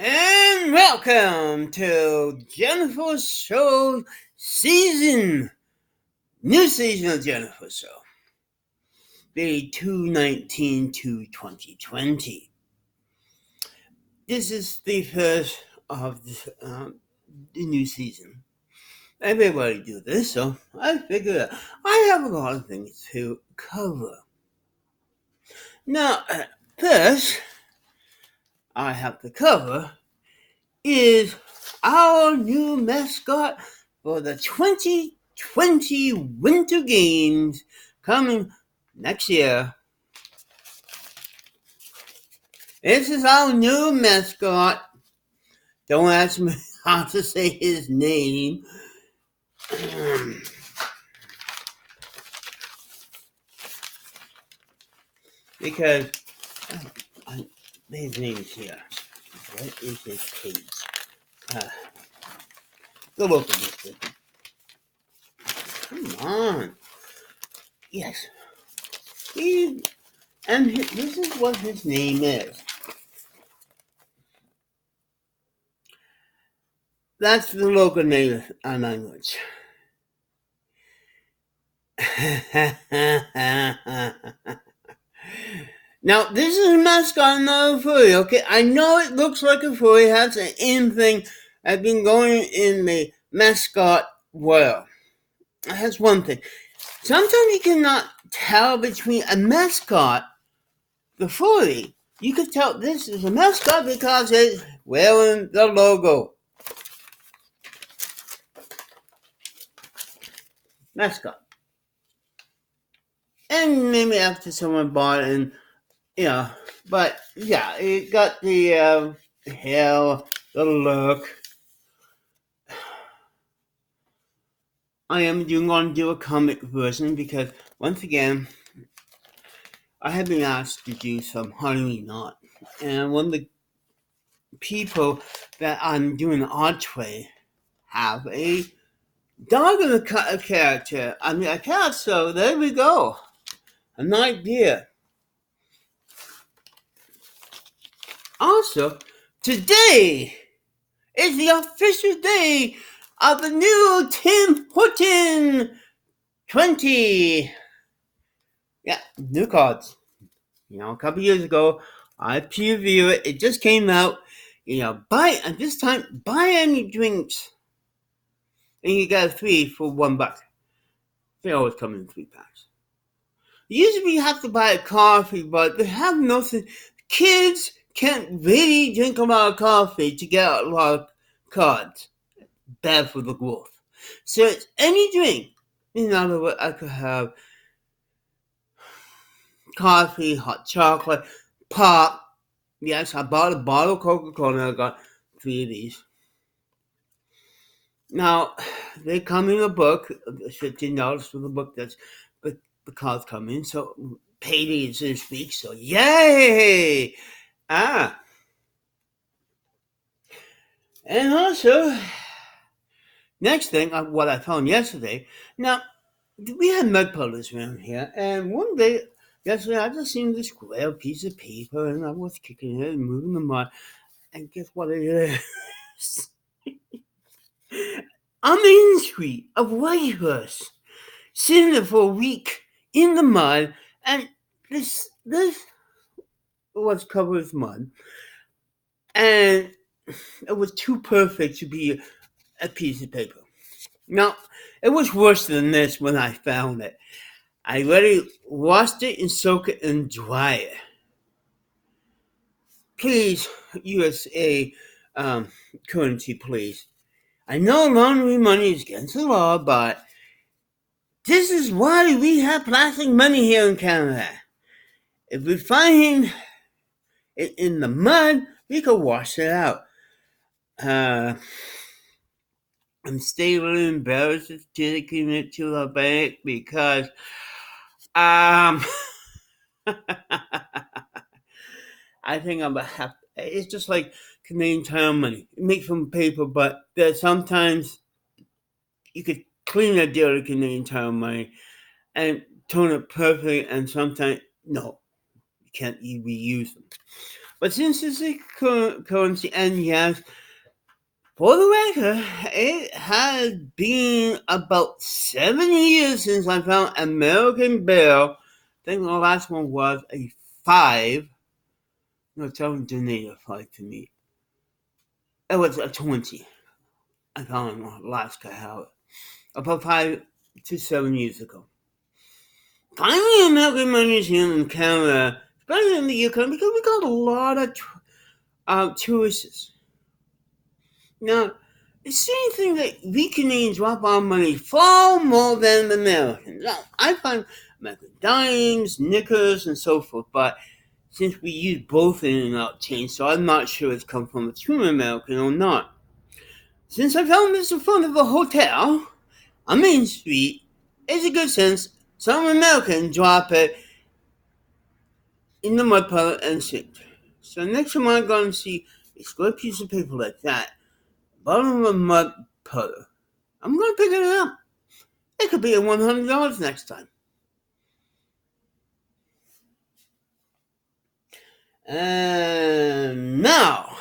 And welcome to Jennifer's Show new season of Jennifer's Show, the 219 to 2020. This is the first of the new season. Everybody do this, so I figured I have a lot of things to cover. Now, first, I have to cover is our new mascot for the 2020 Winter Games coming next year. This is our new mascot. Don't ask me how to say his name. Because his name is here. What is his page? Go look at this. Come on. Yes. This is what his name is. That's the local name language. Now, this is a mascot, not a furry, okay? I know it looks like a furry, has an in thing. I've been going in the mascot world. That's one thing. Sometimes you cannot tell between a mascot, the furry. You could tell this is a mascot because it's wearing the logo. Mascot. And maybe after someone bought it, and but yeah, it got the hair, the look. I am going to do a comic version because once again, I have been asked to do some Halloween art, and one of the people that I'm doing the art with have a dog in a character. I mean, a cat. So there we go. An idea. Also, today is the official day of the new Tim Horton 20. Yeah, new cards. A couple years ago, I previewed it. It just came out. At this time, buy any drinks. And you got 3 for $1. They always come in 3 packs. Usually you have to buy a coffee, but they have nothing. Kids can't really drink a lot of coffee to get a lot of cards. Bad for the growth. So it's any drink. In other words, I could have coffee, hot chocolate, pop. Yes, I bought a bottle of Coca-Cola. I got 3 of these. Now, they come in a book, $15 for the book. That's the cards come in. So payday is this week. So yay! And also, next thing, what I found yesterday. Now, we had mud puddles around here, and one day, yesterday, I just seen this square piece of paper, and I was kicking it and moving the mud, and guess what it is? A main street of Whitehurst, sitting there for a week in the mud, and this was covered with mud, and it was too perfect to be a piece of paper. Now, it was worse than this when I found it. I already washed it and soaked it and dry it. Please, USA currency, please. I know laundering money is against the law, but this is why we have plastic money here in Canada. If we find it in the mud, we can wash it out. I'm still embarrassed to taking it to the bank because I think I'm gonna have. It's just like Canadian Tire money. It makes from paper, but there's sometimes you could clean a dirty Canadian Tire money and turn it perfect, and sometimes no, you can't reuse them. But since it's a currency, and yes, for the record, it has been about 7 years since I found American Bear. I think the last one was a 5. No, someone donated a 5 to me. It was a 20. I found in Alaska, how about 5 to 7 years ago. Finding American Museum in Canada, especially in the Yukon, because we got a lot of tourists. Now, the same thing that we Canadians drop our money far more than Americans. Now, I find American dimes, nickels, and so forth, but since we use both in and out change, so I'm not sure it's come from a true American or not. Since I found this in front of a hotel on Main Street, it's a good sense some American drop it in the mud puddle and sink. So next time I'm going to see a square piece of paper like that, bottom of a mud puddle, I'm going to pick it up. It could be $100 next time. And now,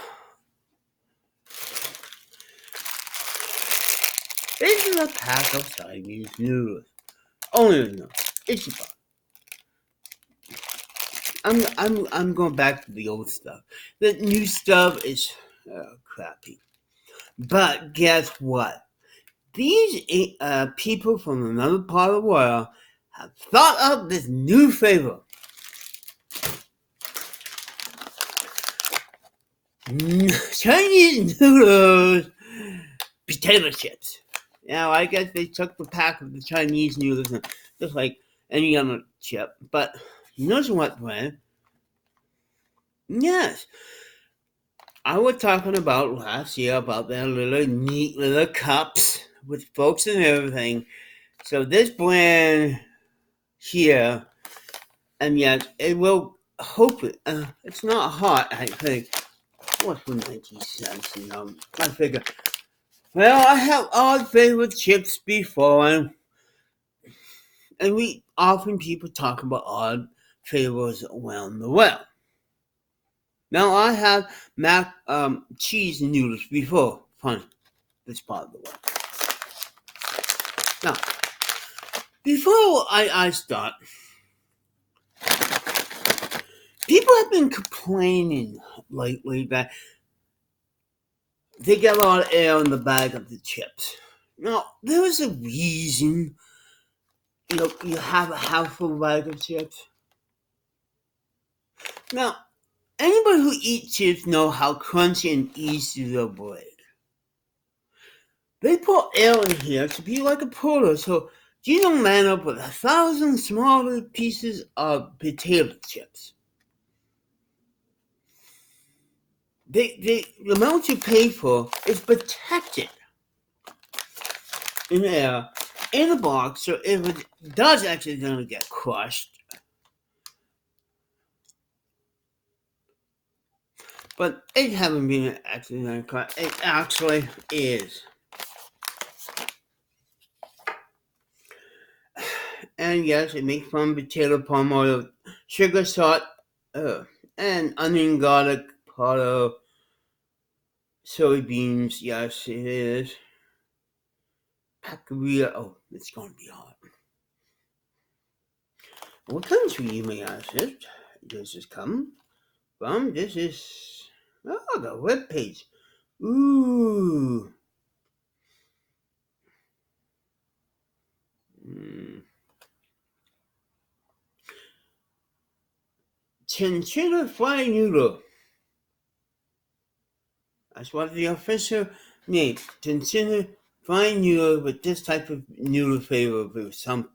this is a pack of Chinese noodles. Only no, it's about. I'm going back to the old stuff. The new stuff is crappy. But guess what? These people from another part of the world have thought up this new flavor. Chinese noodles, potato chips. Now, I guess they took the pack of the Chinese noodles, and just like any other chip. But you know what, Brad? Yes. I was talking about last year about their little neat little cups with folks and everything. So this brand here, and yet it will hopefully, it's not hot, I think. What's for 90 cents, you know? I figure, well, I have odd favorite chips before, and we often people talk about odd flavors around the world. Now, I have mac cheese noodles before from this part of the world. Now, before I start, people have been complaining lately that they get a lot of air in the bag of the chips. Now, there is a reason you have a half-full bag of chips. Now, anybody who eats chips know how crunchy and easy they'll break. They put air in here to be like a polar, so you don't land up with 1,000 smaller pieces of potato chips. The amount you pay for is protected in air in a box, so if it does accidentally get crushed, but it hasn't been an accident crushed, it actually is. And yes, it makes from potato, palm oil, sugar, salt, and onion, garlic, powder, soybeans. Yes, it is. Packeria. Oh, it's going to be hot. What country, you may ask it? This is come from? This is the web page. Ooh. Chinchilla fried noodle. That's what the official name. Chinchilla fried noodle with this type of noodle flavor with some.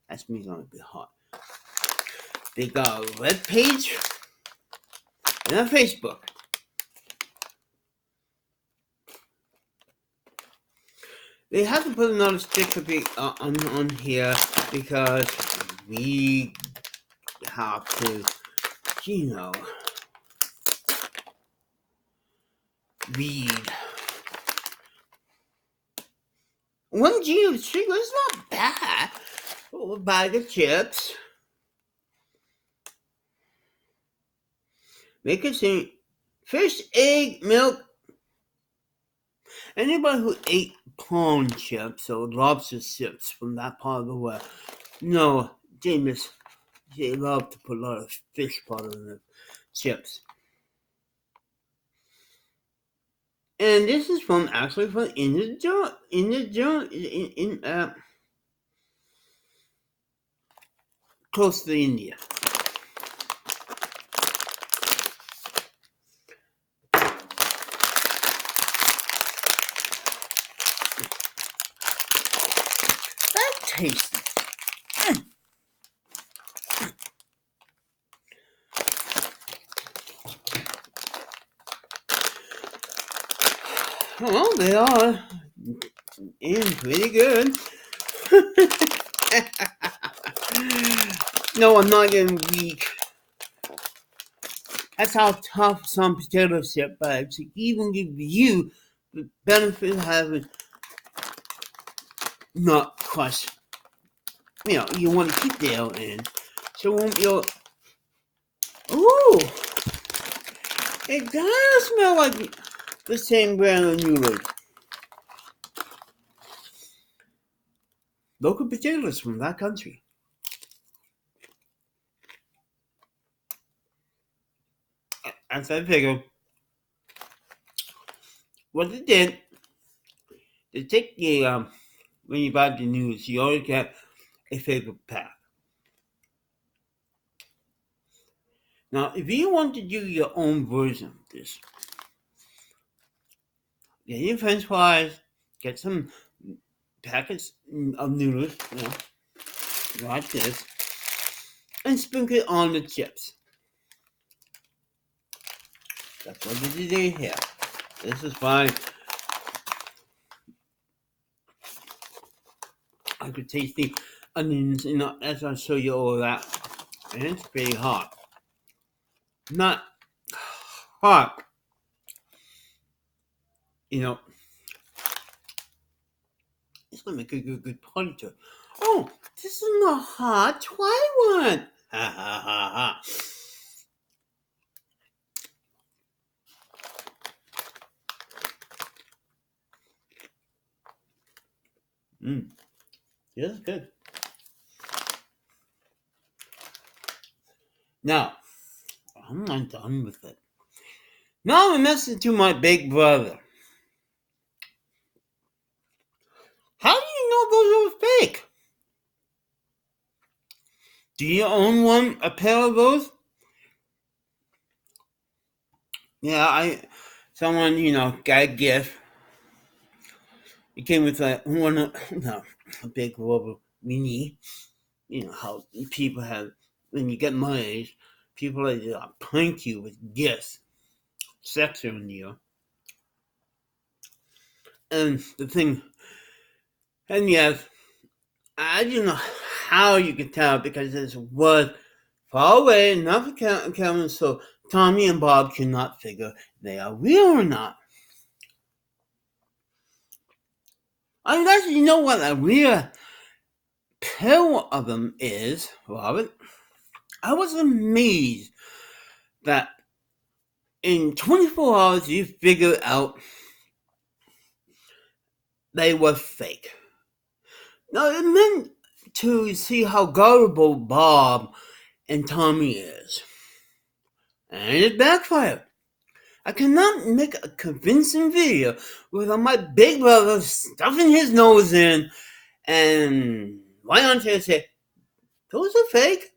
That's me going to be hot. They got a web page and a Facebook. They have to put another sticker on here because we have to, read. 1 G of sugar is not bad. A bag of chips. Make it say fish, egg, milk. Anybody who ate prawn chips or lobster chips from that part of the world, no, they love to put a lot of fish powder in the chips. And this is from close to India. That tasty. Well, they are pretty good. No, I'm not getting weak. That's how tough some potato chip bags even give you the benefit of having not crushed. You want to keep the L in. So it won't be all. Ooh! It does smell like the same brand of noodles. Local potatoes from that country. As I figured, what they did, they take the, when you buy the noodles, you always get a favorite pack. Now, if you want to do your own version of this, get your french fries, get some packets of noodles, like this, and sprinkle it on the chips. That's what we did here. This is fine. I could taste the onions, as I show you all of that. And it's pretty hot. Not hot. It's gonna make a good party trick. Oh, this is not hot. Try one. Ha ha ha ha. This is good. Now, I'm not done with it. Now I'm messing to my big brother. How do you know those are fake? Do you own a pair of those? Yeah, someone, got a gift. It came with a big rubber weenie. You know how people have, when you get my age, people prank you with gifts, sex on you. And the thing, and yes, I don't know how you could tell because it was far away enough for Kevin, so Tommy and Bob cannot figure they are real or not. I mean, actually, you know what a real pair of them is, Robert? I was amazed that in 24 hours you figured out they were fake. Now, it meant to see how gullible Bob and Tommy is. And it backfired. I cannot make a convincing video without my big brother stuffing his nose in and right on to say, those are fake.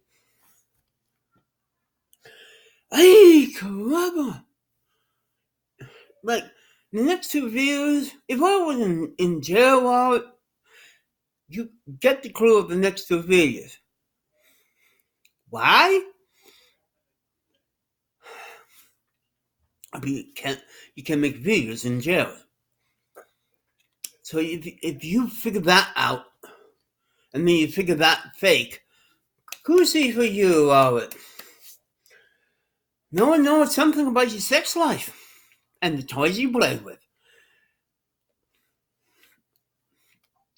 Hey, caramba. Like, the next two videos, if I was in jail, you get the clue of the next two videos. Why? I mean, you can make videos in jail. So if you figure that out, and then you figure that fake, who's he for you, Robert? No one knows something about your sex life and the toys you play with.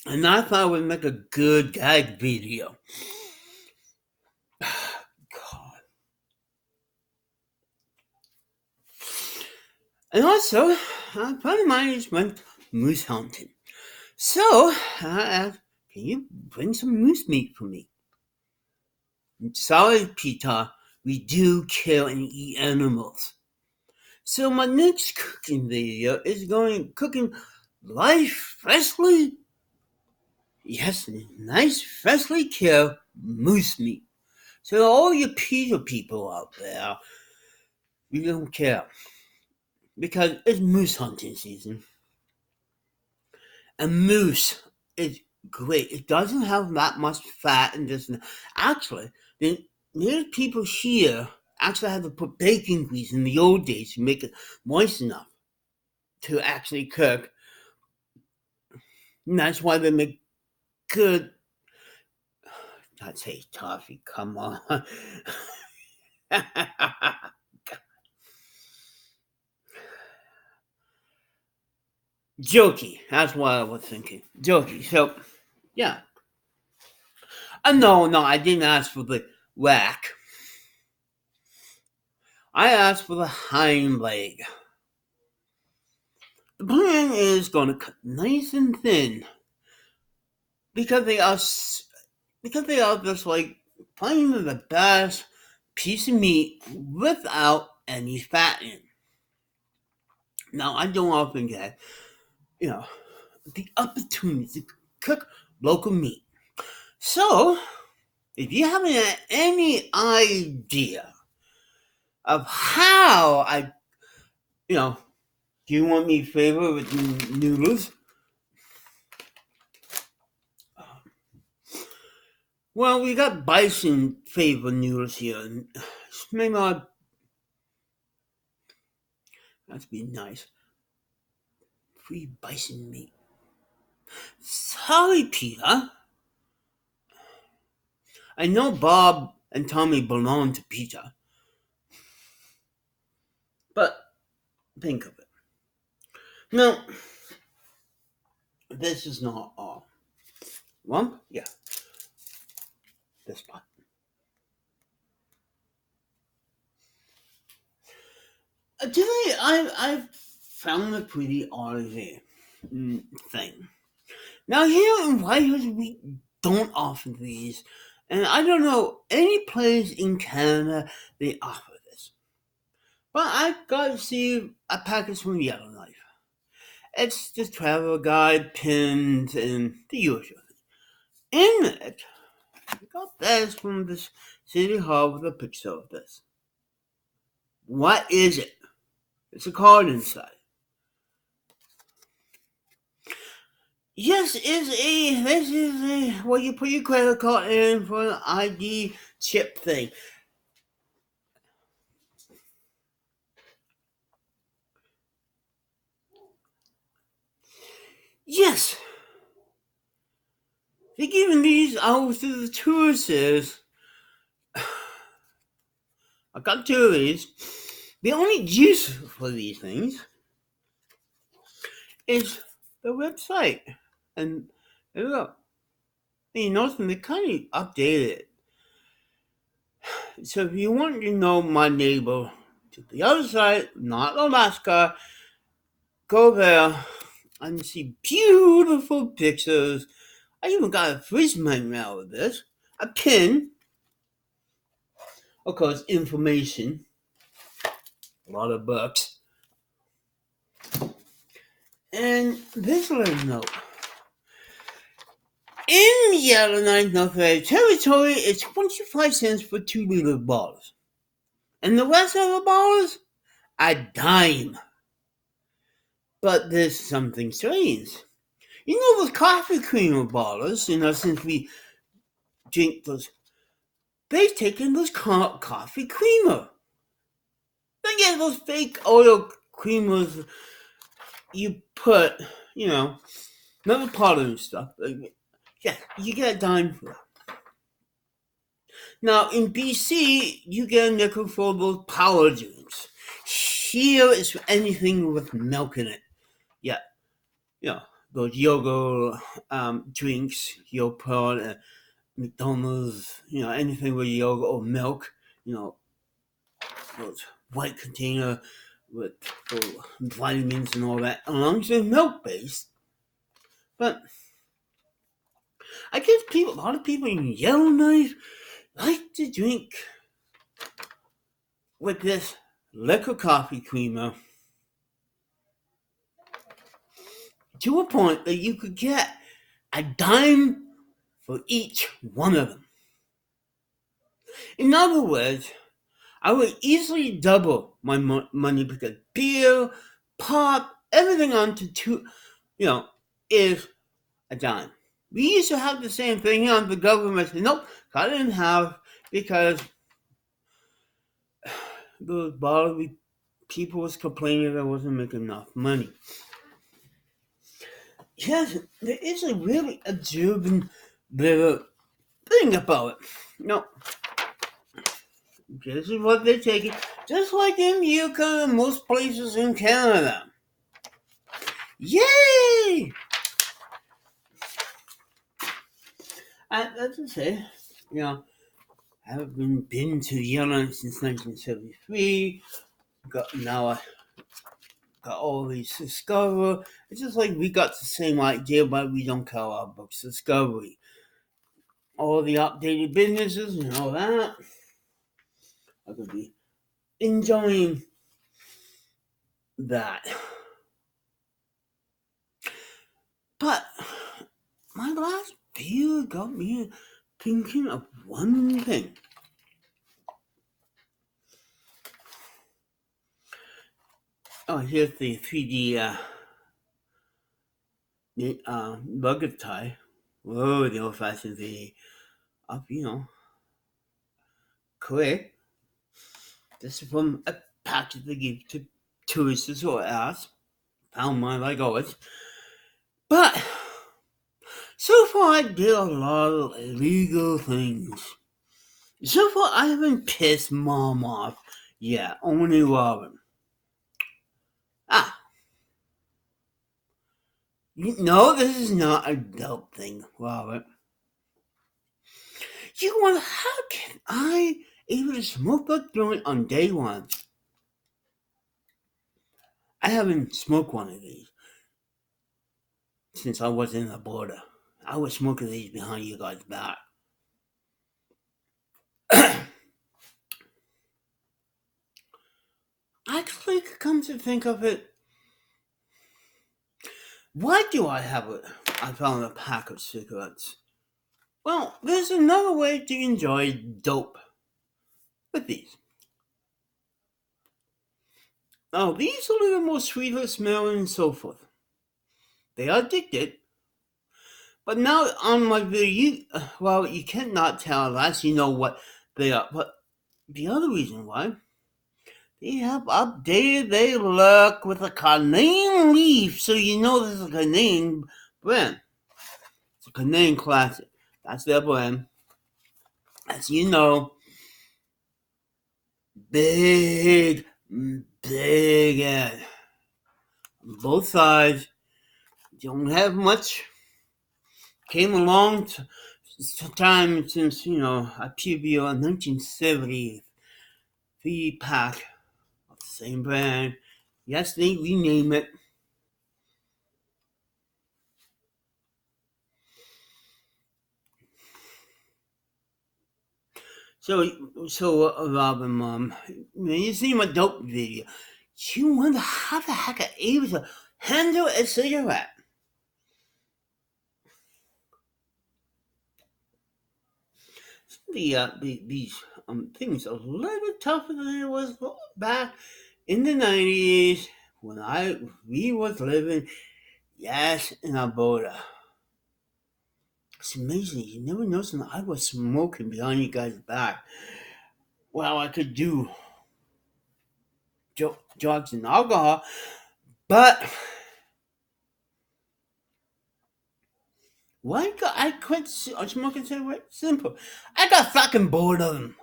And I thought I would make a good gag video. God. And also, a friend of mine just went moose hunting. So, I asked, can you bring some moose meat for me? Sorry, Peter, we do kill and eat animals. So my next cooking video is going cooking live freshly, yes, nice freshly killed moose meat. So all you Peter people out there, we don't care because it's moose hunting season, and moose is great. It doesn't have that much fat and just actually the native people here actually had to put bacon grease in the old days to make it moist enough to actually cook. And that's why they make good. I'd say toffee. Come on. Jokey. That's what I was thinking. Jokey. So, yeah. No, I didn't ask for the whack. I asked for the hind leg. The plan is going to cut nice and thin because they are just like finding the best piece of meat without any fat in. Now I don't often get, the opportunity to cook local meat. So if you have any idea of how do you want me flavor with noodles? Well, we got bison flavor noodles here. Maybe that'd be nice. Free bison meat. Sorry, Peter. I know Bob and Tommy belong to Peter. But think of it. Now, this is not all. Lump? Yeah. This part. Today, I've found a pretty odd thing. Now, here in Whitehorse, we don't offer these, and I don't know any place in Canada they offer this. But I got to see a package from Yellowknife. It's just travel guide, pins, and the usual. In it, I got this from this City Hall with a picture of this. What is it? It's a card inside. Yes, this is a, well, you put your credit card in for an ID chip thing. Yes. They're giving these out to the tourists. I got two of these. The only use for these things is the website. And there we go. You notice they kind of updated it. So if you want to know my neighbor to the other side, not Alaska, go there and see beautiful pictures. I even got a fridge magnet out of this, a pin, of course, information, a lot of books, and this little note. In Yellowknife, North Carolina territory, it's 25 cents for 2-liter bottles. And the rest of the bottles, a dime. But there's something strange. You know those coffee creamer bottles, since we drink those, they've taken those coffee creamer. They get those fake oil creamers you put, another powder and stuff. Yeah, you get a dime for that. Now, in BC, you get a nickel for those power drinks. Here is anything with milk in it. Yeah, those yogurt drinks you'll put at McDonald's, anything with yogurt or milk, those white container with full vitamins and all that, along with milk based. But I guess a lot of people in Yellowknife like to drink with this liquor coffee creamer to a point that you could get a dime for each one of them. In other words, I would easily double my money because beer, pop, everything onto two, is a dime. We used to have the same thing here, and the government said, nope, cut it in half because the bottle people was complaining that wasn't making enough money. Yes, there is a really observant little thing about it. This is what they're taking, just like in Yukon and most places in Canada. Yay! As I say, I haven't been to Yellowknife since 1973. Now I got all these Discover. It's just like we got the same idea, but we don't call our books Discovery. All the updated businesses and all that. I could be enjoying that. But my last video got me thinking of one thing. Oh, here's the 3D bucket tie. Whoa, the old-fashioned the up, quick. This is from a package they give to tourists or us. Found mine like always. But so far I did a lot of illegal things. So far I haven't pissed Mom off yet, only Robin. No, this is not a dope thing, Robert. You wonder how can I able to smoke a joint on day one? I haven't smoked one of these since I was in the border. I was smoking these behind you guys' back. Actually, come to think of it, why do I have it? I found a pack of cigarettes. Well, there's another way to enjoy dope with these. Now, these are a little more sweeter smelling and so forth. They are addicted. But now on my video, you cannot tell unless you know what they are. But the other reason why, they have updated their look with a Canadian leaf, so you know this is a Canadian brand. It's a Canadian classic. That's their brand. As you know, big ad. Both sides don't have much. Came along time since, a PBO in 1970, the pack of the same brand. Yes, they rename it. So, Robin, Mom, when you see my dope video, you wonder how the heck I able to handle a cigarette. These things are a little bit tougher than it was back in the 90s when we was living, yes, in Alberta. It's amazing. You never noticed that I was smoking behind you guys' back. Well, I could do drugs and alcohol, but why I quit smoking cigarettes? Simple. I got fucking bored of them.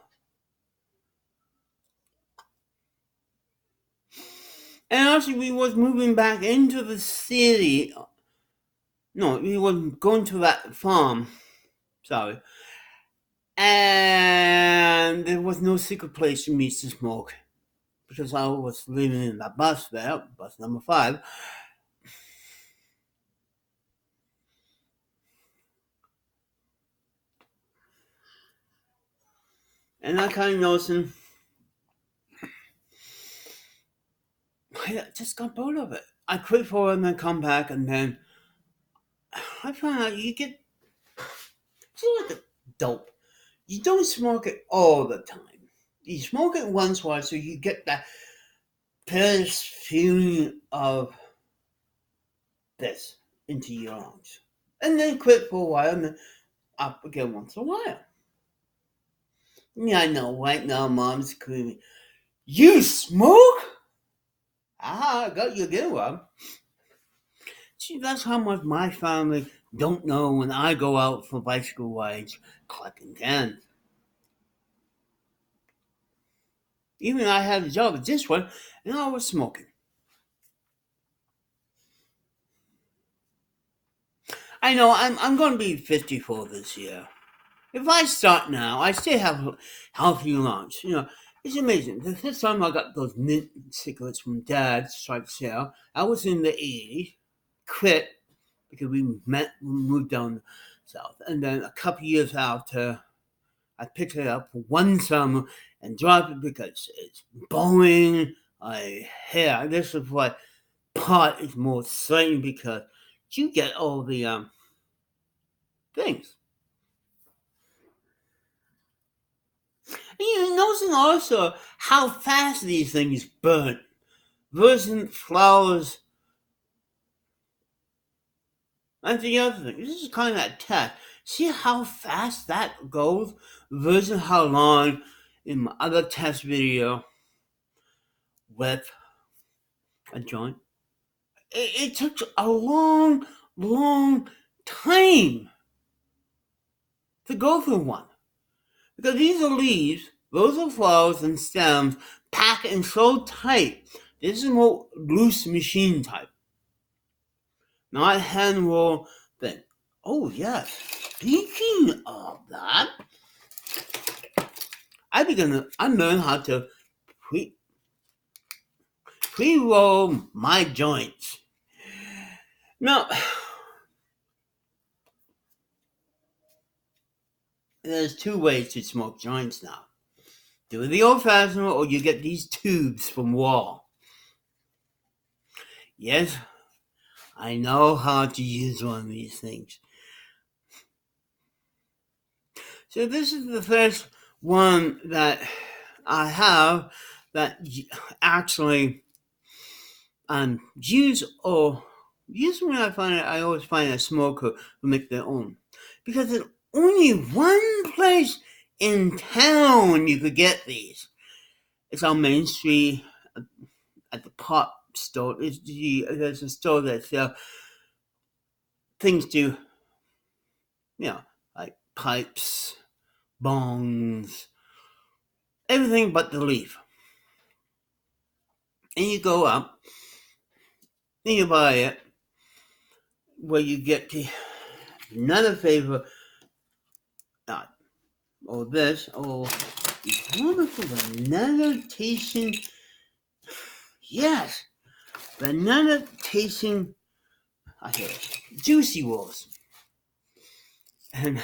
And actually, we was moving back into the city. No, we was going to that farm. Sorry. And there was no secret place for me to smoke. because I was living in that bus there, bus number 5. And I kind of noticing, I just got bored of it. I quit for it and then come back, and then I found out you get, it's like a dope. You don't smoke it all the time. You smoke it once in a while, so you get that first feeling of this into your lungs. And then quit for a while, and then up again once in a while. Yeah, I know, right now mom's screaming, "You smoke?" I got you again, Rob. See, that's how much my family don't know when I go out for bicycle rides collecting cans. Even I had a job at this one, and I was smoking. I know I'm going to be 54 this year. If I start now, I still have healthy lungs. It's amazing. The first time I got those mint cigarettes from Dad to try to sell, I was in the 80s, quit because we moved down south. And then a couple years after, I picked it up for one summer and dropped it because it's boring. This is what pot is more exciting because you get all the things. And you noticing also how fast these things burn versus flowers. That's the other thing. This is kind of that test. See how fast that goes versus how long in my other test video with a joint. It took a long, long time to go through one. Because these are leaves, those are flowers and stems packed in so tight. This is more loose machine type, not hand roll thing. Oh yes, speaking of that, I learned how to pre-roll my joints. Now, there's 2 ways to smoke joints now. Do it the old-fashioned way, or you get these tubes from Wall. Yes, I know how to use one of these things. So this is the first one that I have that actually usually I always find a smoker who make their own, because there's only one place in town you could get these. It's on Main Street at the pot store. There's a store that sells things to, like pipes, bongs, everything but the leaf. And you go up, and you buy it, where you get the another flavor, or this, or wonderful banana tasting. Yes, banana tasting. I hear it. Juicy Wolves. And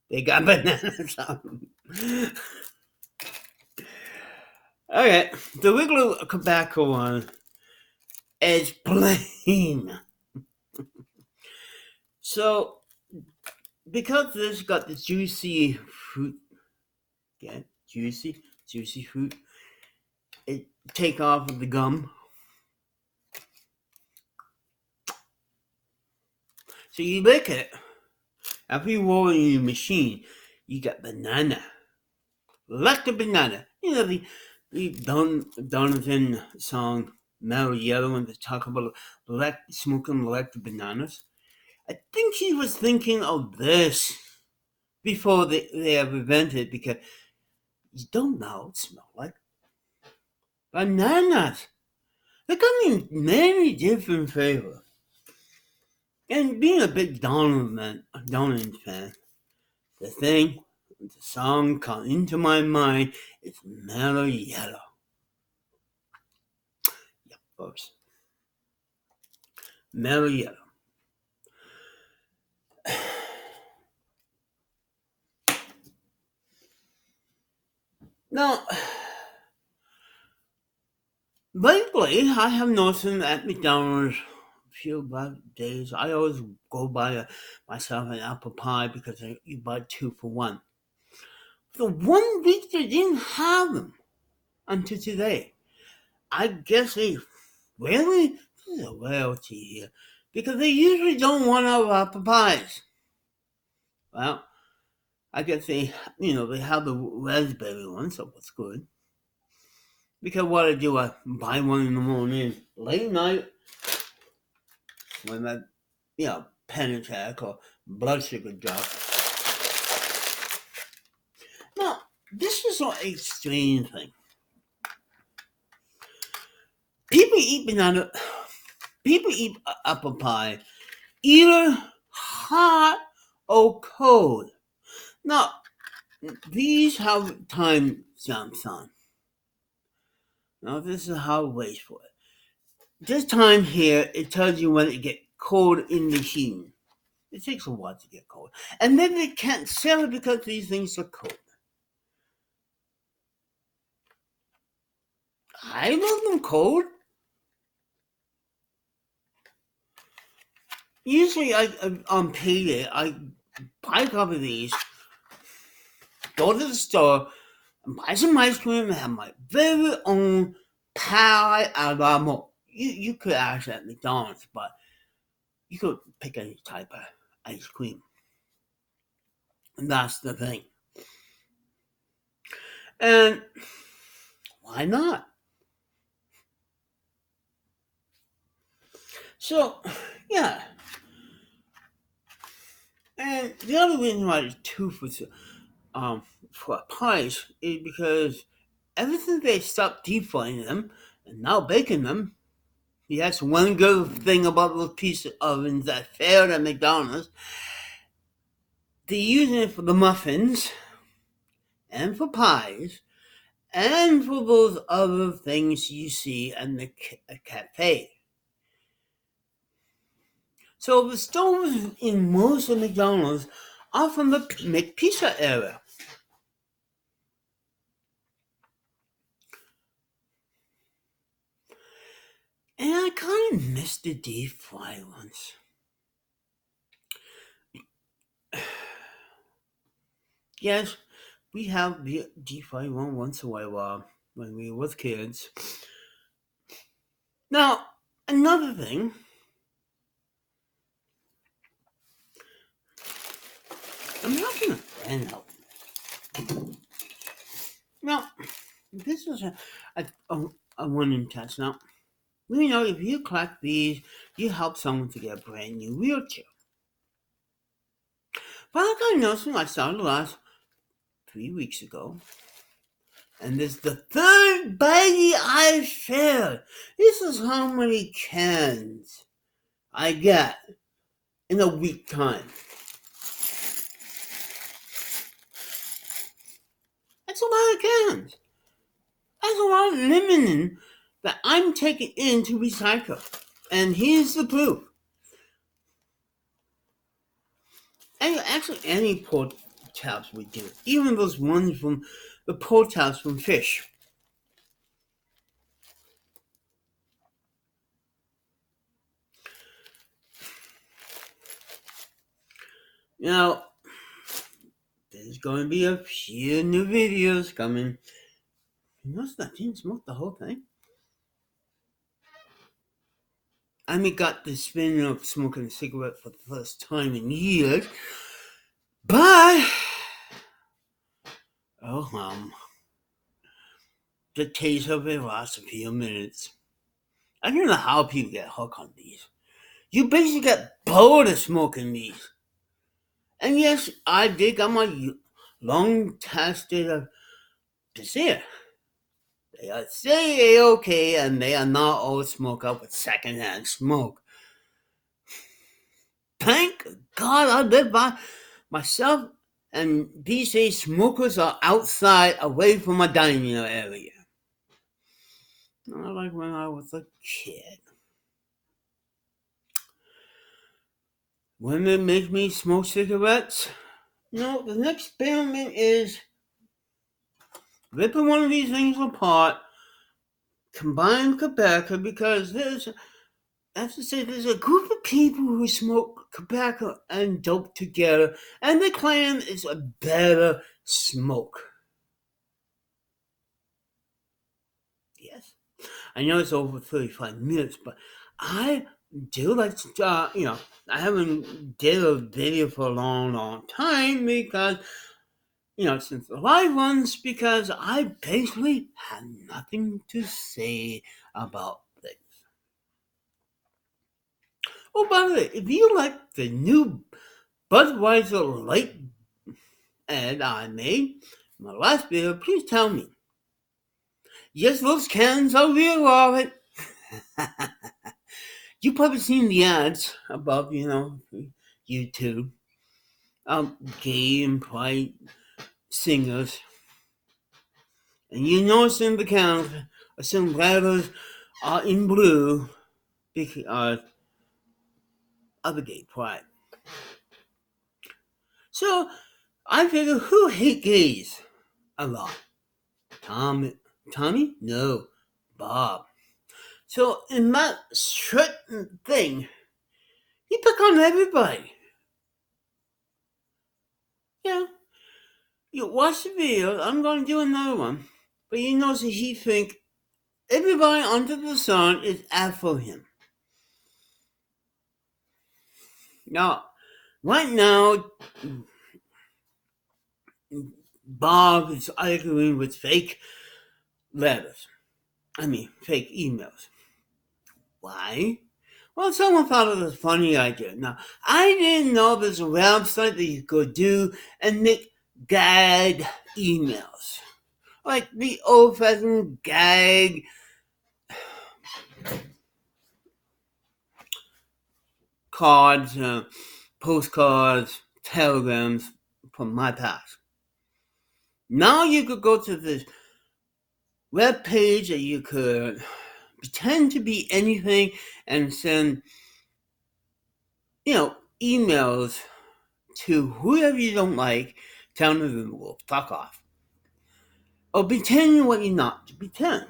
they got bananas on them. Okay, the regular tobacco one is plain. So, because this got the juicy fruit, juicy fruit, it take off of the gum. So you lick it. After you roll it in your machine, you got banana. Like the banana. The Donovan song, Mellow Yellow, when they talk about smoking like the bananas. I think he was thinking of this before they ever invented, because you don't know what it smells like. Bananas. They come in many different flavors. And being a big Donovan fan, the thing the song come into my mind, it's Mellow Yellow. Yep, folks. Mellow Yellow. Now, lately, I have noticed at McDonald's a few days, I always go buy myself an apple pie because you buy 2 for 1. The 1 week they didn't have them until today. I guess they really, this is a royalty here, because they usually don't want our apple pies. Well, I guess they have the raspberry one, so it's good. Because what I do, I buy one in the morning, late night, when that, panic attack or blood sugar drop. Now, this is a strange thing. People eat apple pie either hot or cold. Now, these have time stamps on. Now, this is how it waits for it. This time here, it tells you when it gets cold in the heat. It takes a while to get cold. And then they can't sell it because these things are cold. I love them cold. Usually, on payday, I buy a couple of these, go to the store, and buy some ice cream, and have my very own pie a la mode. You could ask at McDonald's, but you could pick any type of ice cream. And that's the thing. And why not? So, yeah. And the other reason why it's 2 for pies is because ever since they stopped deep frying them and now baking them, that's one good thing about those piece of ovens that failed at McDonald's. They're using it for the muffins and for pies and for those other things you see in the cafe. So the stoves in most of McDonald's are from the McPizza era. And I kind of miss the deep fry ones. Yes, we have the deep fry one once in a while when we were kids. Now, another thing. I'm not going to fan out. Now, this is a one-in test. Now, we know if you collect these, you help someone to get a brand new wheelchair. But I got noticing I started last 3 weeks ago. And this is the third baggie I filled. This is how many cans I get in a week time. That's a lot of cans. That's a lot of lemon that I'm taking in to recycle. And here's the proof. And actually, any pork chops we do, even those ones from the pork chops from fish. Now, there's going to be a few new videos coming. You notice that I didn't smoke the whole thing? I got the spin of smoking a cigarette for the first time in years. But, the taste of it lasts a few minutes. I don't know how people get hooked on these. You basically get bored of smoking these. And yes, I did got my long tested of desire. They are say okay, and they are not all smoke up with secondhand smoke. Thank God I live by myself And these days, smokers are outside, away from a dining area. Not like when I was a kid. Women make me smoke cigarettes. No, the next experiment is ripping one of these things apart, combine tobacco, because there's a group of people who smoke tobacco and dope together, and they claim it's a better smoke. Yes, I know it's over 35 minutes, but I do like to, I haven't did a video for a long time because, since the live ones, because I basically had nothing to say about things. Oh, by the way, if you like the new Budweiser Light ad I made in my last video, please tell me. Yes, those cans are real, alright. You've probably seen the ads above, YouTube. Gay and pride singers. And you notice in the cans, some letters are in blue because of the gay pride. So, I figure who hate gays a lot? Tommy? No, Bob. So in that certain thing, he pick on everybody. Yeah, you watch the video. I'm going to do another one, but you notice that he think everybody under the sun is out for him. Now, right now, Bob is arguing with fake letters. Fake emails. Why? Well, someone thought it was a funny idea. Now, I didn't know there's a website that you could do and make gag emails. Like the old-fashioned gag cards, postcards, telegrams from my past. Now you could go to this web page that you could pretend to be anything and send, emails to whoever you don't like, telling them, well, fuck off. Or pretend what you're not to pretend.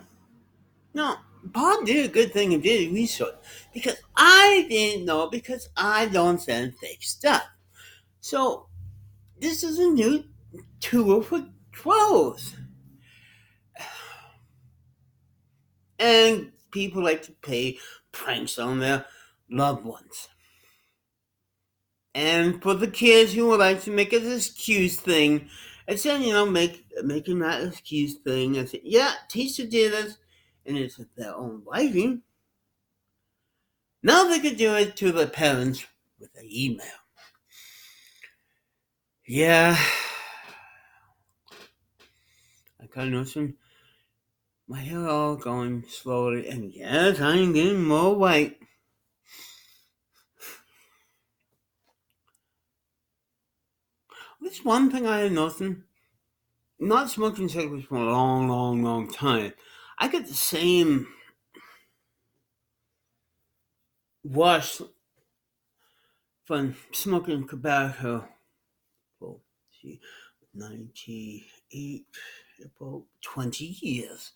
Now, Bob did a good thing and did research because I didn't know because I don't send fake stuff. So, this is a new tool for trolls. And people like to play pranks on their loved ones. And for the kids who would like to make an excuse thing, I said, making that excuse thing. I said, yeah, teacher did this, and it's their own writing. Now they could do it to their parents with an email. Yeah. I kind of noticing my hair all going slowly, and yes, I'm getting more white. That's one thing I had noticed. Not smoking cigarettes for a long time. I get the same rush from smoking tobacco for 98, about 20 years.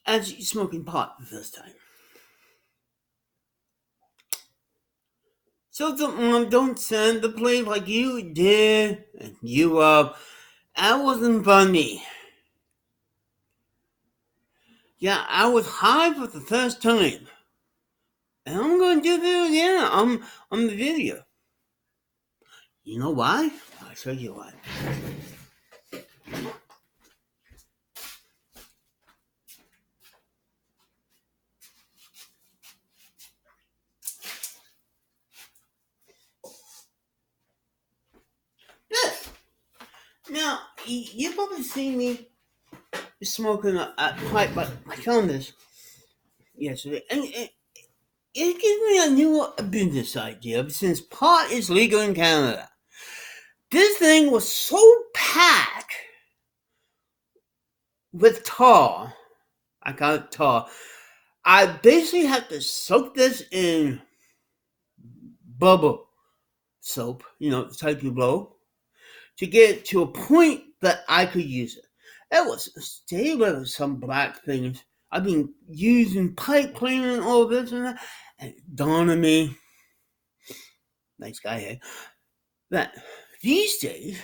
As smoking pot the first time. So don't send the plate like you did, and that wasn't funny. Yeah, I was high for the first time. And I'm going to do this again on the video. You know why? I'll show you why. This. Now, you've probably seen me smoking a pipe, but I found this yesterday. And it gives me a new business idea since pot is legal in Canada. This thing was so packed with tar. I got tar. I basically had to soak this in bubble soap, the type you blow, to get it to a point that I could use it. It was stay with some black things. I've been using pipe cleaning and all this and that, and it dawned on me, nice guy here, that these days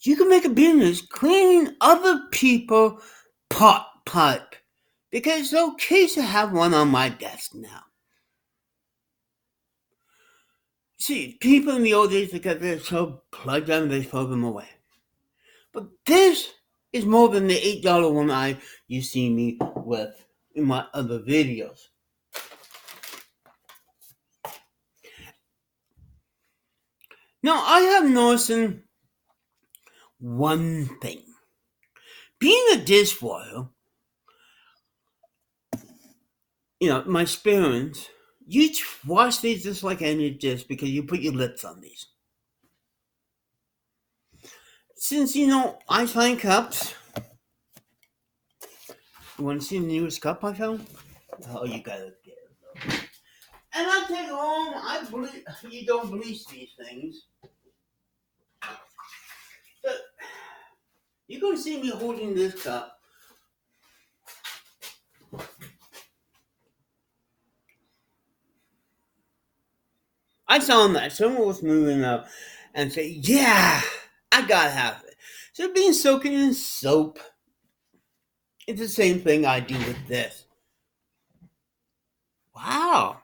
you can make a business cleaning other people's pot pipe because it's okay to have one on my desk now. See, people in the old days, they got their so plugged in, they throw them away. But this is more than the $8 one you see me with in my other videos. Now, I have noticed one thing. Being a dishwasher, my experience, you wash these just like any dish because you put your lips on these. Since, I find cups. You want to see the newest cup I found? Oh, you gotta get it. And I take it home. I believe you don't bleach these things. But you're gonna see me holding this cup. I saw that someone was moving up and say, "Yeah, I gotta have it." So being soaking in soap. It's the same thing I do with this. Wow.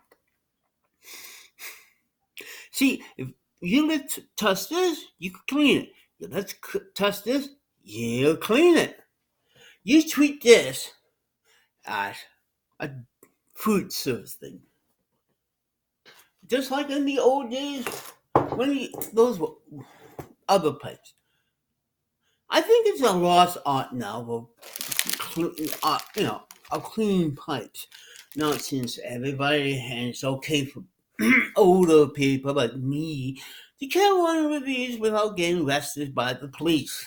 See, if you let's touch this, you can clean it. You let's touch this, you'll clean it. You treat this as a food service thing. Just like in the old days, those were other pipes. I think it's a lost art now of cleaning pipes. Now, since everybody, and it's okay for older people like me to carry one of these without getting arrested by the police.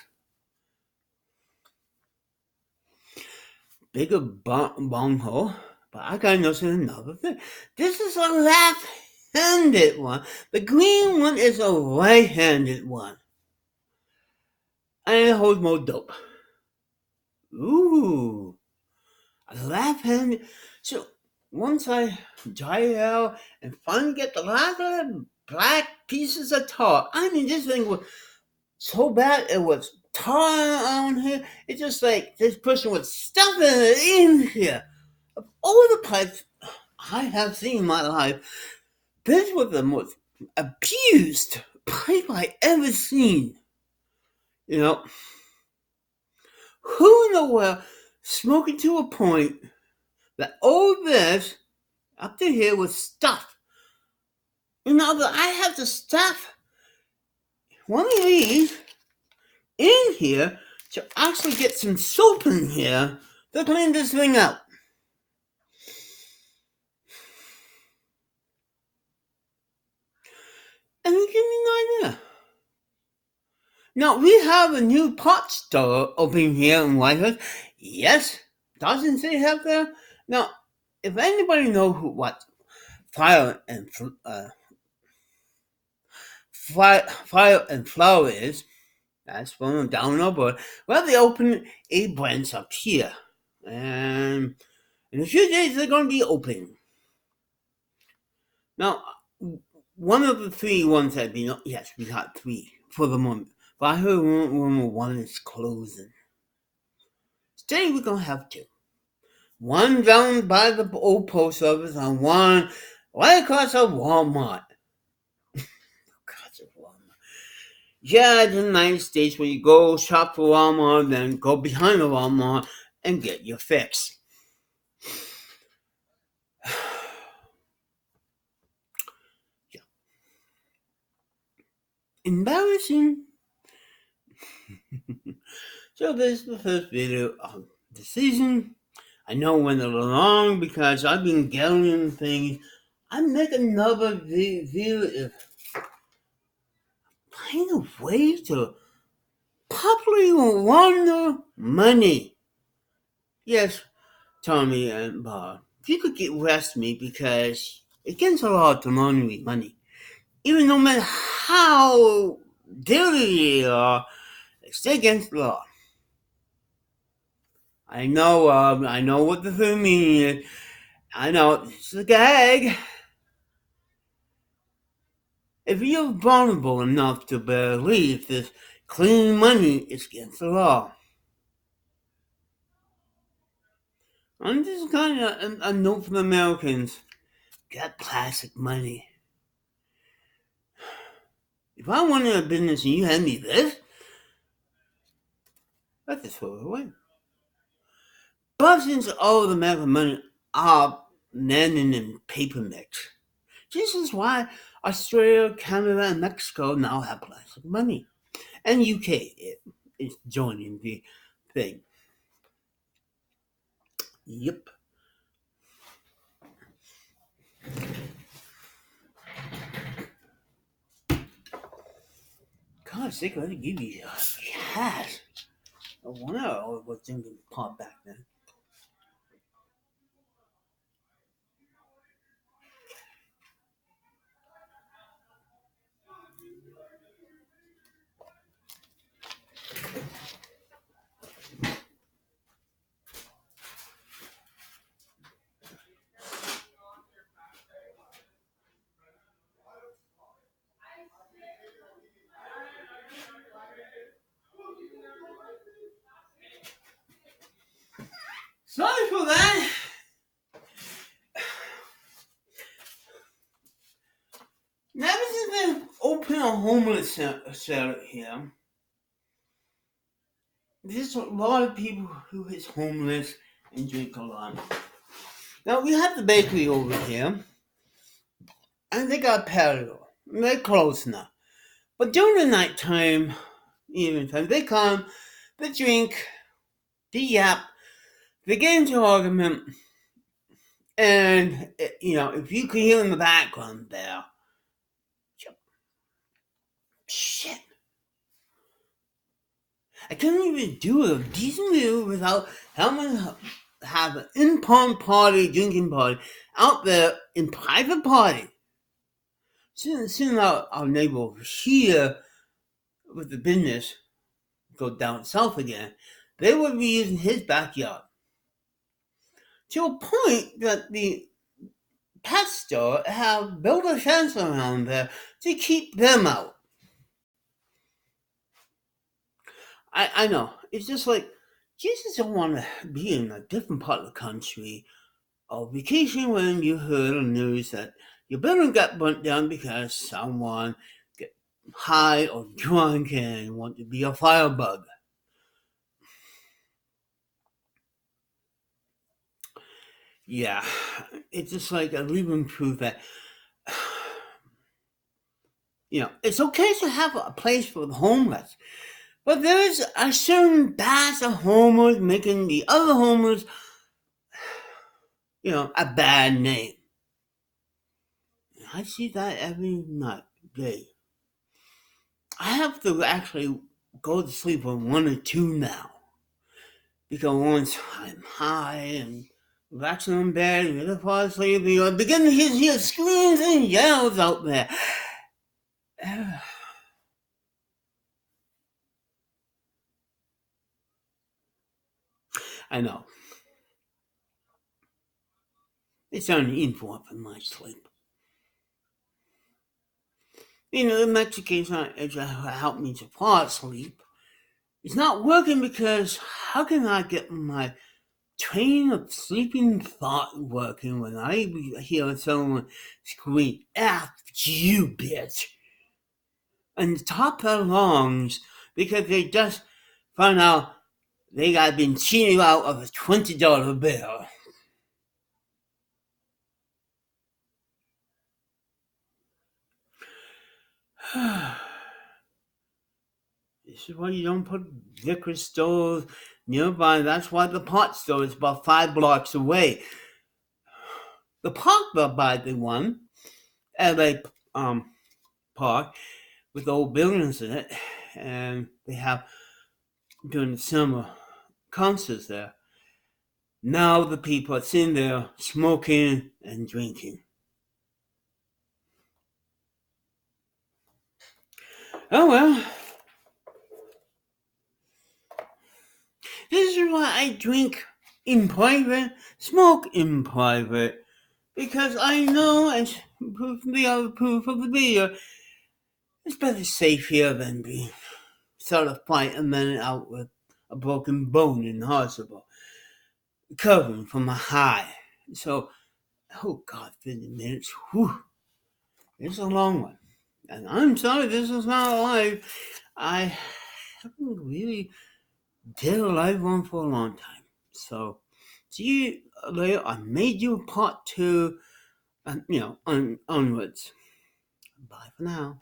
Bigger bunghole, but I gotta notice another thing. This is a left-handed one. The green one is a right-handed one. And it holds more dope. Ooh. A left-handed. So once I dry it out and finally get the last of the black pieces of tar, I mean, this thing was so bad it was tar on here. It's just like this person was stuffing it in here. Of all the pipes I have seen in my life, this was the most abused pipe I ever seen. Who in the world smoking to a point that all this up to here was stuff? But I have to stuff one of these in here to actually get some soap in here to clean this thing out. And you give me an idea. Now, we have a new pot store opening here in Whitehorse. Yes, doesn't say have there. Now, if anybody knows what fire and flour is, that's from down over. Well, they open a branch up here. And in a few days, they're going to be open. Now, one of the three ones that yes, we got three for the moment. But I heard one is closing. Today, we're going to have two. One down by the old post office and one right across from Walmart. Yeah, it's in the United States where you go shop for Walmart, then go behind the Walmart and get your fix. Yeah. Embarrassing. So this is the first video of the season. I know when they're long because I've been gathering things. I make another video if find a way to properly launder money. Yes, Tommy and Bob, if you could get arrest me because it's against the law to launder me money. Even no matter how dirty they are, it's still against the law. I know what the thing means. I know it's a gag. If you're vulnerable enough to believe this clean money is against the law, I'm just kind of a note for the Americans. Got plastic money. If I wanted a business and you hand me this, I'd just throw it away. But since all the American money are landing in paper mix, this is why Australia, Canada, and Mexico now have plastic money. And UK is joining the thing. Yep. God, sick, let me give you cash. I wonder what's going to pop back then. Sorry for that. Never since they opened a homeless shelter here, there's a lot of people who is homeless and drink a lot. Now we have the bakery over here, and they got patio. They're close now. But during the nighttime, evening time, they come, they drink, they yap, they get into an argument, and if you can hear in the background there, shit. I couldn't even do a decent meal without having to have an in-pond party, drinking party, out there in private party. Soon our neighbor over here with the business go down south again, they would be using his backyard. To a point that the pet store have built a fence around there to keep them out. I know. It's just like, you just don't want to be in a different part of the country or vacation when you heard the news that your building got burnt down because someone got high or drunk and want to be a firebug. Yeah, it's just like a living proof that it's okay to have a place for the homeless, but there's a certain batch of homeless making the other homeless, a bad name. I see that every night, day. I have to actually go to sleep on 1 or 2 now. Because once I'm high and relaxing in bed, ready to fall asleep, I begin to hear screams and yells out there. I know. It's only interrupting my sleep. The medication help me to fall asleep. It's not working because how can I get my train of sleeping thought working when I hear someone scream, "F you, bitch!" and the top of their lungs because they just found out they got been cheated out of a $20 bill. This is why you don't put liquor stores nearby. That's why the pot store is about 5 blocks away. The park by the one, LA park, with old buildings in it, and they have during the summer concerts there. Now the people are sitting there smoking and drinking. Oh well. This is why I drink in private, smoke in private, because I know, as proof of the other proof of the video, it's better safe here than being sort of fight and then out with a broken bone in the hospital, recovering from a high. So, oh God, 50 minutes, whew, it's a long one. And I'm sorry, this is not live. I haven't really did a live one for a long time. So, see you later. I made you part two, and onwards. Bye for now.